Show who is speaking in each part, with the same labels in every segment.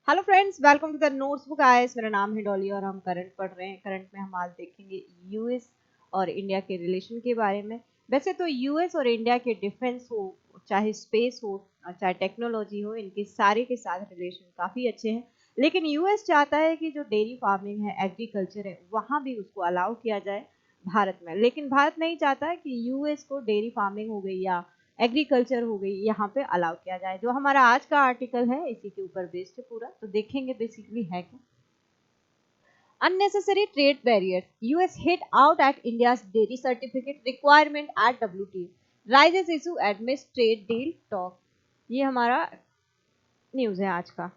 Speaker 1: Hello friends, welcome to the notes book IAS. मेरा नाम है डॉली और हम करंट पढ़ रहे हैं। करंट में हम आज देखेंगे यूएस और इंडिया के रिलेशन के बारे में। वैसे तो यूएस और इंडिया के डिफेंस हो, चाहे स्पेस हो, चाहे टेक्नोलॉजी हो, इनके सारे के साथ रिलेशन काफ़ी अच्छे हैं। लेकिन यूएस चाहता है कि जो डेयरी फार्मिंग है, एग्रीकल्चर है, वहाँ भी उसको अलाउ किया जाए भारत में। लेकिन भारत नहीं चाहता है कि यूएस को डेयरी फार्मिंग हो गई या एग्रीकल्चर हो गई यहाँ पे अलाउ किया जाए। जो हमारा आज का आर्टिकल है इसी के ऊपर बेस्ड है पूरा, तो देखेंगे बेसिकली है क्या। Unnecessary trade barriers. US hit out at India's dairy certificate requirement at WTO. Rises issue amidst trade deal talk. ये हमारा न्यूज है आज का।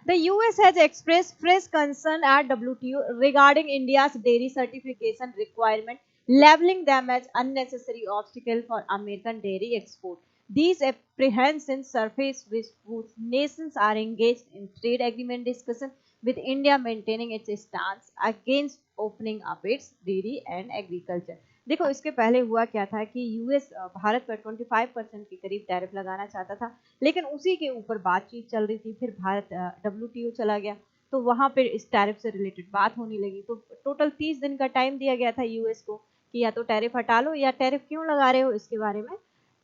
Speaker 1: The US has expressed fresh concern at WTO regarding India's dairy certification requirement, labeling them as unnecessary obstacle for American dairy export. These apprehensions surface with both nations are engaged in trade agreement discussion, with India maintaining its stance against opening up its dairy and agriculture. देखो, इसके पहले हुआ क्या था कि US Bharat पर 25% के करीब टैरिफ लगाना चाहता था, लेकिन उसी के ऊपर बातचीत चल रही थी। फिर भारत डब्ल्यूटीओ चला गया, तो वहाँ पर इस टैरिफ से रिलेटेड बात होने लगी। तो टोटल 30 दिन का टाइम दिया गया था यूएस को कि या तो टैरिफ हटा लो या टैरिफ क्यों लगा रहे हो इसके बारे में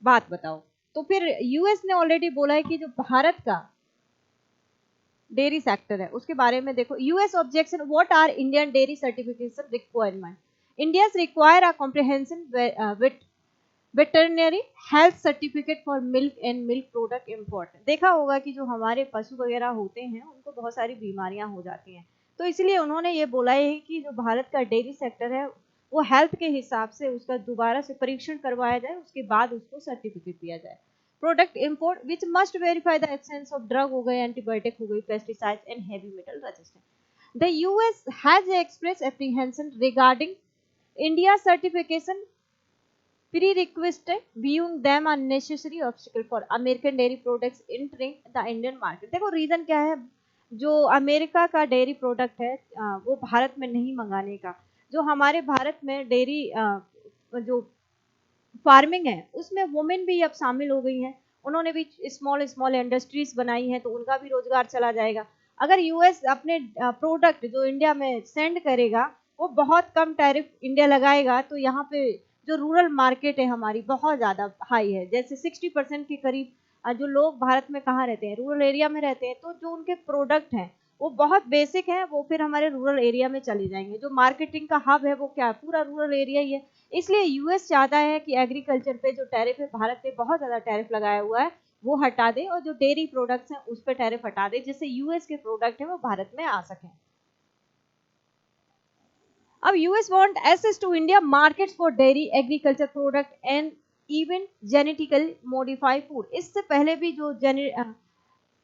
Speaker 1: बात बताओ। तो फिर यूएस ने ऑलरेडी बोला है कि जो भारत का डेयरी सेक्टर है उसके बारे में देखो। US objection, what are Indian dairy certification requirement? India require a comprehensive veterinary health certificate for milk and milk product important. देखा होगा कि जो हमारे पशु वगैरह होते हैं उनको बहुत सारी बीमारियां हो जाती हैं, तो इसलिए उन्होंने ये बोला है कि जो भारत का डेयरी सेक्टर है वो हेल्थ के हिसाब से उसका दोबारा से परीक्षण करवाया जाए, उसके बाद उसको सर्टिफिकेट दिया जाए। Product import which must verify the absence of drug हो गए, एंटीबायोटिक हो गई, pesticides and heavy metal resistant. The US has express apprehension regarding India certification prerequisite, viewing them unnecessary obstacle for American dairy products entering the Indian market। देखो reason क्या है, जो America का dairy product है वो भारत में नहीं मंगाने का। जो हमारे भारत में डेयरी जो फार्मिंग है उसमें वुमेन भी अब शामिल हो गई हैं, उन्होंने भी स्मॉल स्मॉल इंडस्ट्रीज बनाई हैं, तो उनका भी रोजगार चला जाएगा। अगर यूएस अपने प्रोडक्ट जो इंडिया में सेंड करेगा वो बहुत कम टैरिफ इंडिया लगाएगा, तो यहाँ पे जो रूरल मार्केट है हमारी बहुत ज़्यादा हाई है। जैसे 60% के करीब जो लोग भारत में कहाँ रहते हैं, रूरल एरिया में रहते हैं, तो जो उनके प्रोडक्ट हैं वो बहुत बेसिक हैं, वो फिर हमारे रूरल एरिया में चले जाएंगे। जो मार्केटिंग का हब है वो क्या है, पूरा रूरल एरिया ही है। इसलिए यूएस चाहता है कि एग्रीकल्चर पे जो टैरिफ है, भारत पे बहुत ज़्यादा टैरिफ लगाया हुआ है, वो हटा दे, और जो डेयरी प्रोडक्ट्स हैं उस पर टैरिफ हटा दे, जिससे यूएस के प्रोडक्ट हैं वो भारत में आ सकें। अब US want access to India markets for dairy agriculture product and even genetically modified food. इससे पहले भी जो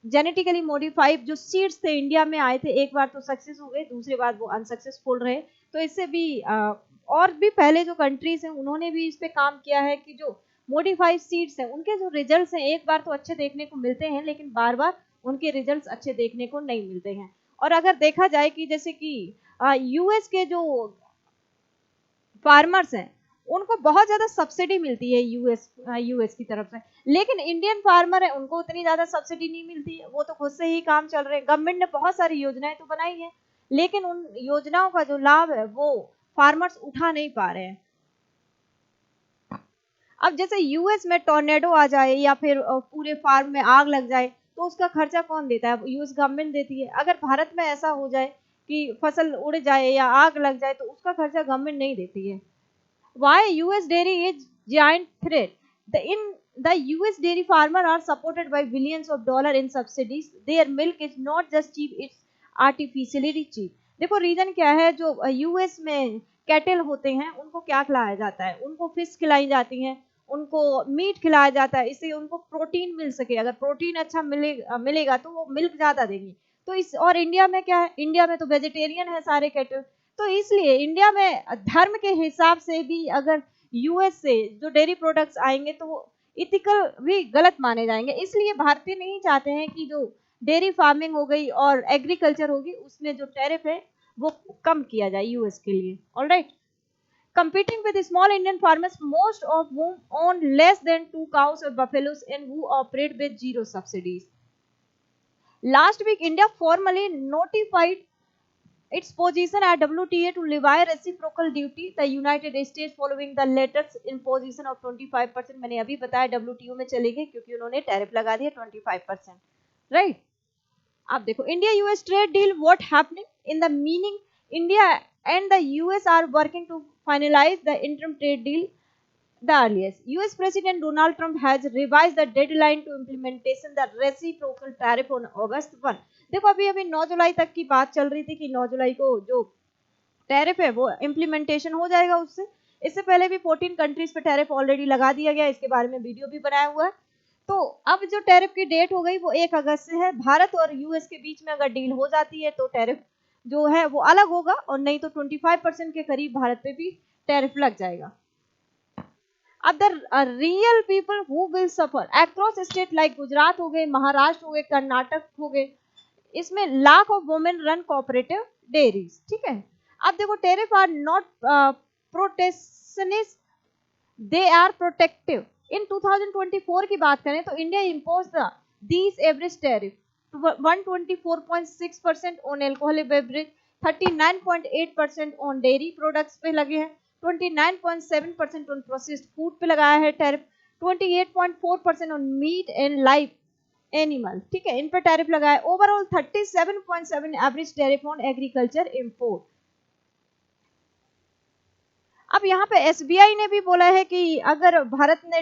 Speaker 1: जेनेटिकली मॉडिफाइड जो सीड्स थे इंडिया में आए थे, एक बार तो सक्सेस हो गए, दूसरी बार वो अनसक्सेसफुल रहे। तो इससे भी और भी पहले जो कंट्रीज हैं उन्होंने भी इस पे काम किया है कि जो मॉडिफाइड सीड्स हैं उनके जो रिजल्ट्स हैं एक बार तो अच्छे देखने को मिलते हैं, लेकिन बार बार उनके रिजल्ट्स अच्छे देखने को नहीं मिलते हैं। और अगर देखा जाए कि जैसे कि यूएस के जो फार्मर्स हैं उनको बहुत ज्यादा सब्सिडी मिलती है यूएस की तरफ से, लेकिन इंडियन फार्मर है उनको उतनी ज्यादा सब्सिडी नहीं मिलती है, वो तो खुद से ही काम चल रहे हैं। गवर्नमेंट ने बहुत सारी योजनाएं तो बनाई है, लेकिन उन योजनाओं का जो लाभ है वो फार्मर्स उठा नहीं पा रहे हैं। अब जैसे यूएस में टोर्नेडो आ जाए या फिर पूरे फार्म में आग लग जाए, तो उसका खर्चा कौन देता है? यूएस गवर्नमेंट देती है। अगर भारत में ऐसा हो जाए कि फसल उड़ जाए या आग लग जाए, तो उसका खर्चा गवर्नमेंट नहीं देती है। Why US dairy is giant threat? The US dairy farmer are supported by billions of dollars in subsidies. Their milk is not just cheap, it's artificially cheap. देखो रीजन क्या है, जो यूएस में कैटल होते हैं उनको क्या खिलाया जाता है, उनको फिश खिलाई जाती हैं, उनको मीट खिलाया जाता है, इससे उनको प्रोटीन मिल सके। अगर प्रोटीन अच्छा मिलेगा तो वो मिल्क ज्यादा देंगी। तो इस और इंडिया में क्या है, इंडिया में तो वेजिटेरियन है सारे कैटल, तो इसलिए इंडिया में धर्म के हिसाब से भी अगर यूएस से जो डेयरी प्रोडक्ट्स आएंगे तो वो इथिकल भी गलत माने जाएंगे। इसलिए भारतीय नहीं चाहते हैं कि जो डेयरी फार्मिंग हो गई और एग्रीकल्चर होगी उसमें जो टैरिफ है वो कम किया जाए यूएस के लिए। Alright, competing with small Indian farmers, most of whom own less than 2 cows or buffaloes and who operate with zero subsidies. Last week, India formally notified its position at WTA to levy reciprocal duty the United States following the latest imposition of 25%. मैंने अभी बताया WTO में चले गए क्योंकि उन्होंने tariff लगा दिया 25%, राइट? अब देखो India US trade deal, what happening in the meaning, India and the US are working to finalise the interim trade deal the earliest. US President Donald Trump has revised the deadline to implementation the reciprocal tariff on August 1. देखो अभी अभी 9 जुलाई तक की बात चल रही थी कि 9 जुलाई को जो टैरिफ है वो इम्प्लीमेंटेशन हो जाएगा उससे। इससे पहले भी 14 कंट्रीज पे टैरिफ ऑलरेडी लगा दिया गया, इसके बारे में वीडियो भी बनाया हुआ है। तो अब जो टैरिफ की डेट हो गई वो 1 अगस्त से है। भारत और यूएस के बीच में अगर डील हो जाती है तो टैरिफ जो है वो अलग होगा, और नहीं तो 25% के करीब भारत पे भी टैरिफ लग जाएगा। अब the real people who will suffer across state like Gujarat हो गए, महाराष्ट्र हो गए, कर्नाटक हो गए, इसमें lakh of women run cooperative dairies, ठीक है। अब देखो tariff are not protectionist, they are protective. In 2024 की बात करें तो India impose these average tariff 124.6% on alcoholic beverage, 39.8% on dairy products पे लगे हैं, 29.7% ऑन प्रोसेस्ड फूड पे लगाया है tariff, 28.4% on meat and live animal, ठीक है, इन पर टैरिफ लगाया। Overall 37.7 average tariff on agriculture import. अब यहाँ पे एसबीआई ने भी बोला है कि अगर भारत ने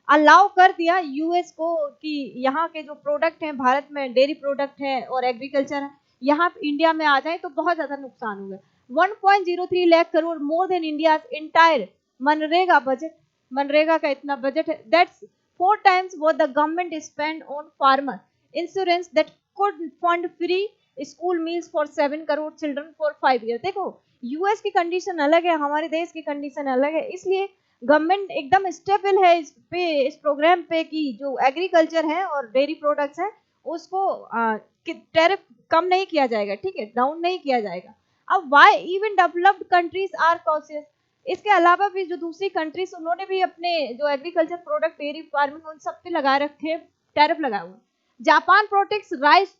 Speaker 1: अलाउ कर दिया यूएस को कि यहाँ के जो प्रोडक्ट हैं भारत में, डेयरी प्रोडक्ट है और एग्रीकल्चर है, यहाँ इंडिया में आ जाए तो बहुत ज्यादा नुकसान होगा। 1.03 lakh crore, more than India entire MNREGA budget. MNREGA का इतना बजट है, that's 4 times what the government spend on farmer insurance that could fund free school meals for 7 crore children for 5 years। देखो यूएस की कंडीशन अलग है, हमारे देश की कंडीशन अलग है, इसलिए गवर्नमेंट एकदम स्टेबल है इस पे, इस प्रोग्राम पे कि जो एग्रीकल्चर है और डेयरी प्रोडक्ट्स है उसको टैरिफ कम नहीं किया जाएगा, ठीक है, डाउन नहीं किया जाएगा। अब why even developed countries are cautious, इसके अलावा भी जो दूसरी कंट्रीज उन्होंने भी अपने जो एग्रीकल्चर प्रोडक्ट, डेयरी फार्मिंग, उन सब पे लगाए रखे टैरिफ लगाए हुए। Japan protects rice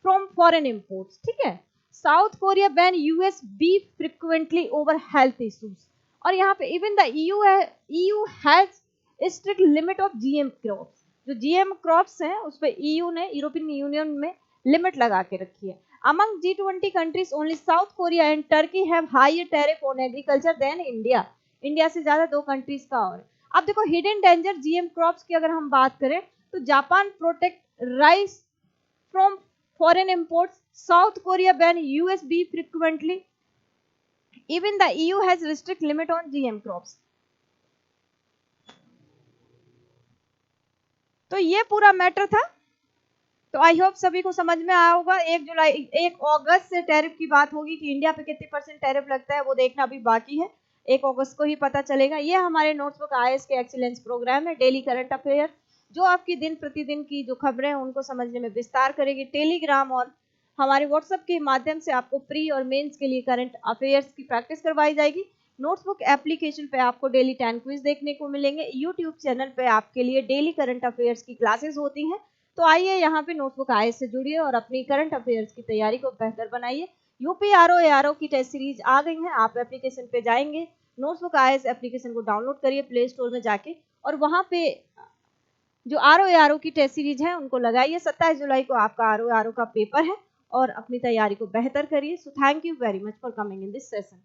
Speaker 1: from foreign imports, ठीक है। South Korea ban US beef frequently over health issues. और यहाँ पे even the EU has strict limit of GM crops. जो जीएम क्रॉप्स हैं उस पे EU ने, यूरोपियन यूनियन में लिमिट लगा के रखी है। Among G20 countries, only South Korea and Turkey have higher tariff on agriculture than India. India से ज्यादा 2 कंट्रीज का और। अब देखो हिडन डेंजर जीएम क्रॉप्स की अगर हम बात करें तो Japan protect rice from foreign imports, south Korea ban US beef frequently, even the EU has restrict limit on GM crops। तो ये पूरा मैटर था। तो आई होप सभी को समझ में आया होगा। 1 अगस्त से टैरिफ की बात होगी कि इंडिया पे कितने % टैरिफ लगता है वो देखना अभी बाकी है, 1 अगस्त को ही पता चलेगा। ये हमारे नोट्सबुक आईएएस के एक्सीलेंस प्रोग्राम है, डेली करंट अफेयर, जो आपकी दिन प्रतिदिन की जो खबरें हैं उनको समझने में विस्तार करेगी। टेलीग्राम और हमारे व्हाट्सएप के माध्यम से आपको प्री और मेंस के लिए करंट अफेयर्स की प्रैक्टिस करवाई जाएगी। नोट्सबुक एप्लीकेशन पे आपको डेली 10 क्विज देखने को मिलेंगे। यूट्यूब चैनल पे आपके लिए डेली करंट अफेयर्स की क्लासेस होती हैं। तो आइए यहाँ पे नोटबुक आईएएस से जुड़िए और अपनी करंट अफेयर्स की तैयारी को बेहतर बनाइए। यूपीआरओ एआरओ की टेस्ट सीरीज आ गई है, आप एप्लीकेशन पे जाएंगे, नोटबुक आईएएस एप्लीकेशन को डाउनलोड करिए प्ले स्टोर में जाके, और वहाँ पे जो आरओ की टेस्ट सीरीज है उनको लगाइए। 27 जुलाई को आपका आरओ का पेपर है और अपनी तैयारी को बेहतर करिए। So thank you very much for coming in this session.